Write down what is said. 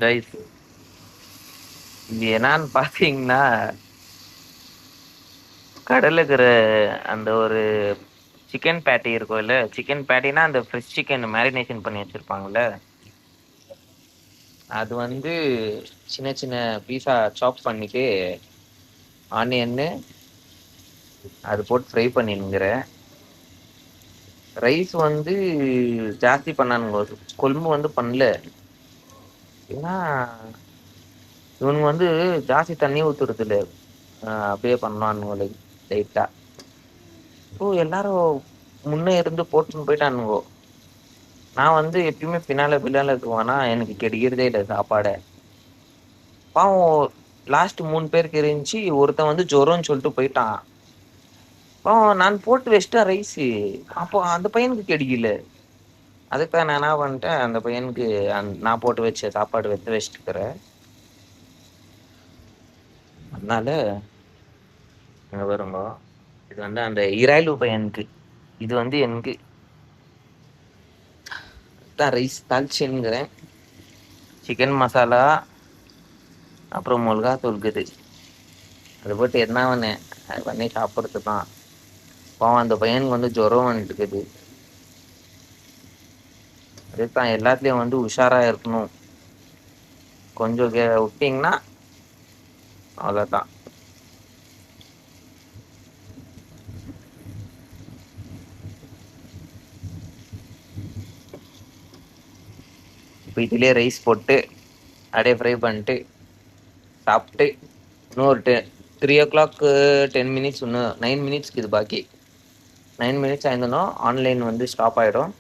Rice இது என்னான்னு பாத்தீங்கன்னா, கடையில இருக்கிற அந்த ஒரு சிக்கன் பேட்டி இருக்கும்ல, சிக்கன் பேட்டினா அந்த ஃப்ரெஷ் சிக்கன் மேரினேஷன் பண்ணி வச்சிருப்பாங்கல்ல, அது வந்து சின்ன சின்ன பீஸா சாப் பண்ணிட்டு ஆனியன்னு அது போட்டு ஃப்ரை பண்ணினுங்கிறேன். ரைஸ் வந்து ஜாஸ்தி பண்ணானுங்க, கொழும்பு வந்து பண்ணல. ஏன்னா இவனுங்க வந்து ஜாஸ்தி தண்ணி ஊத்துறது இல்ல, அப்படியே பண்ணானுங்க லைட்டா. இப்போ எல்லாரும் முன்னே இருந்து போட்டுன்னு போயிட்டானுங்கோ. நான் வந்து எப்பயுமே பின்னால இருக்குவானா, எனக்கு கிடைக்கிறதே இல்லை சாப்பாடை. பாவம் லாஸ்ட் 3 பேருக்கு இருந்துச்சு, ஒருத்தன் வந்து ஜொரம்னு சொல்லிட்டு போயிட்டான். பாவம் நான் போட்டு வச்சிட்டேன் ரைஸு, அப்போ அந்த பையனுக்கு கிடைக்கல. அதுக்கு தான் நான் என்ன பண்ணிட்டேன், அந்த பையனுக்கு நான் போட்டு வச்ச சாப்பாடு எடுத்து வச்சுட்டுக்கிறேன். அதனால இங்க வருங்க, இது வந்து அந்த இராலு பையனுக்கு, இது வந்து எனக்கு தான் ரைஸ் தாளிச்சுங்கிறேன். சிக்கன் மசாலா அப்புறம் மிளகா தூள் இருக்குது, அதை போட்டு என்ன பண்ணேன், அது பண்ணி சாப்பிட்றது தான். பாவம் அந்த பையனுக்கு வந்து ஜுரம் வந்துட்டு இருக்குது. அதுதான் எல்லாத்துலேயும் வந்து உஷாரா இருக்கணும். கொஞ்சம் விட்டிங்கன்னா அவ்வளோதான். இப்போ இதுலேயே ரைஸ் போட்டு அப்படியே ஃப்ரை பண்ணிட்டு சாப்பிட்டு இன்னும் ஒரு 3 o'clock 10 minutes, இன்னும் 9 minutes இது பாக்கி. 9 minutes ஆயிருந்தோம், ஆன்லைன் வந்து ஸ்டாப் ஆகிடும்.